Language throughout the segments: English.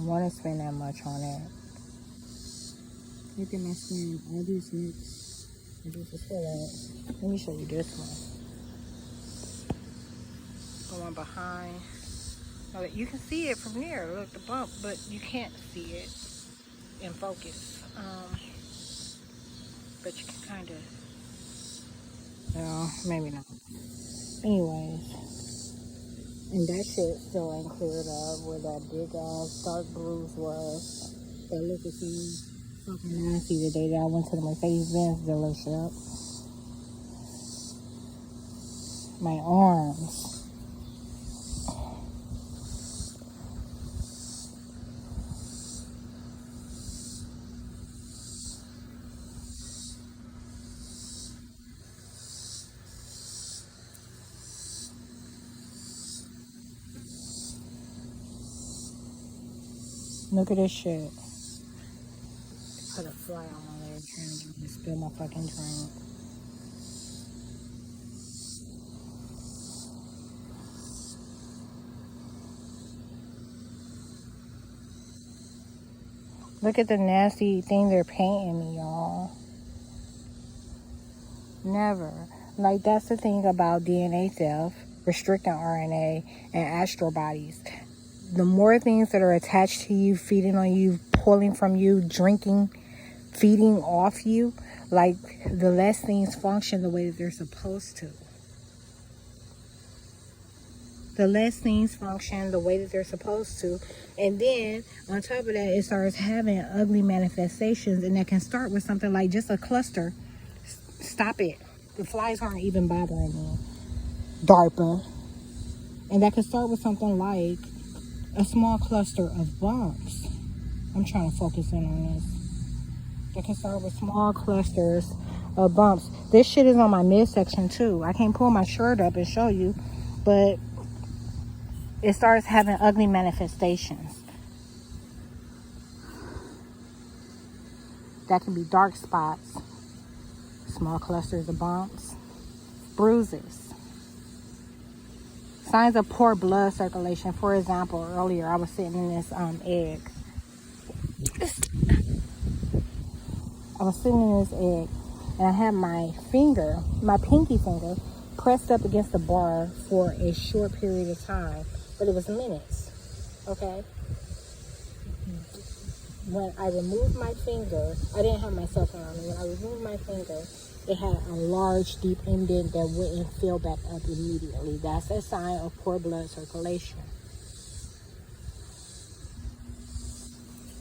want to spend that much on it. Look at my skin. All these nicks. This is for that. Let me show you this one. Going behind. Oh, you can see it from there. Look, the bump, but you can't see it in focus. But you can kind of. No, maybe not. Anyways. And that shit still ain't cleared up where that big ass dark bruise was. That look at you fucking nasty the day that I went to the Mercedes-Benz dealership. My arms. Look at this shit. Put a fly on my leg trying to get me to spill my fucking drink. Look at the nasty thing they're painting me, y'all. Never. Like, that's the thing about DNA theft, restricting RNA, and astral bodies. The more things that are attached to you, feeding on you, pulling from you, drinking, feeding off you, like, the less things function the way that they're supposed to. The less things function the way that they're supposed to. And then, on top of that, it starts having ugly manifestations, and that can start with something like just a cluster. Stop it. The flies aren't even bothering me. DARPA. And that can start with something like a small cluster of bumps. I'm trying to focus in on this. That can start with small clusters of bumps. This shit is on my midsection too. I can't pull my shirt up and show you, but it starts having ugly manifestations. That can be dark spots, small clusters of bumps, bruises. Signs of poor blood circulation. For example, earlier I was sitting in this egg. I was sitting in this egg, and I had my finger, my pinky finger, pressed up against the bar for a short period of time, but it was minutes. Okay. When I removed my finger, I didn't have my cell phone on me. When I removed my finger, it had a large, deep indent that wouldn't fill back up immediately. That's a sign of poor blood circulation.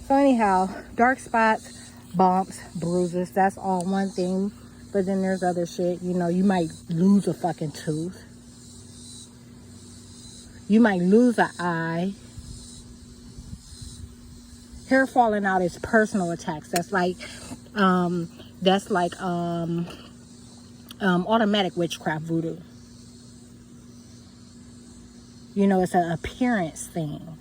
So anyhow, dark spots, bumps, bruises, that's all one thing. But then there's other shit. You know, you might lose a fucking tooth. You might lose an eye. Hair falling out is personal attacks. That's like automatic witchcraft voodoo. You know, it's an appearance thing.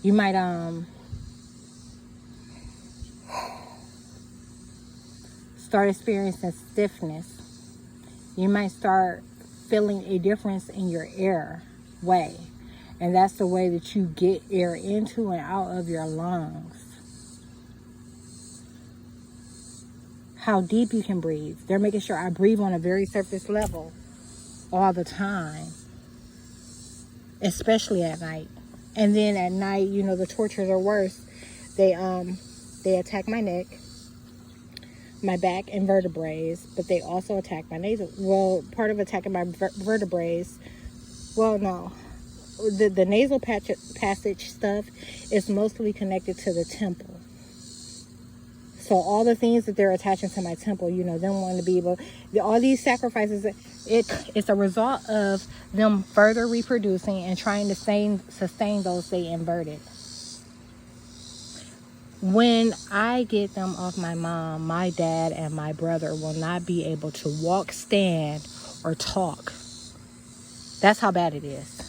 You might start experiencing stiffness. You might start feeling a difference in your airway. And that's the way that you get air into and out of your lungs. How deep you can breathe. They're making sure I breathe on a very surface level all the time. Especially at night. And then at night, you know, the tortures are worse. They attack my neck, my back and vertebrae, but they also attack my nasal. Well, part of attacking my vertebrae, well, no. The nasal passage stuff is mostly connected to the temple. So all the things that they're attaching to my temple, you know, them wanting to be able, all these sacrifices, it's a result of them further reproducing and trying to sustain those they inverted. When I get them off my mom, my dad, and my brother will not be able to walk, stand, or talk. That's how bad it is.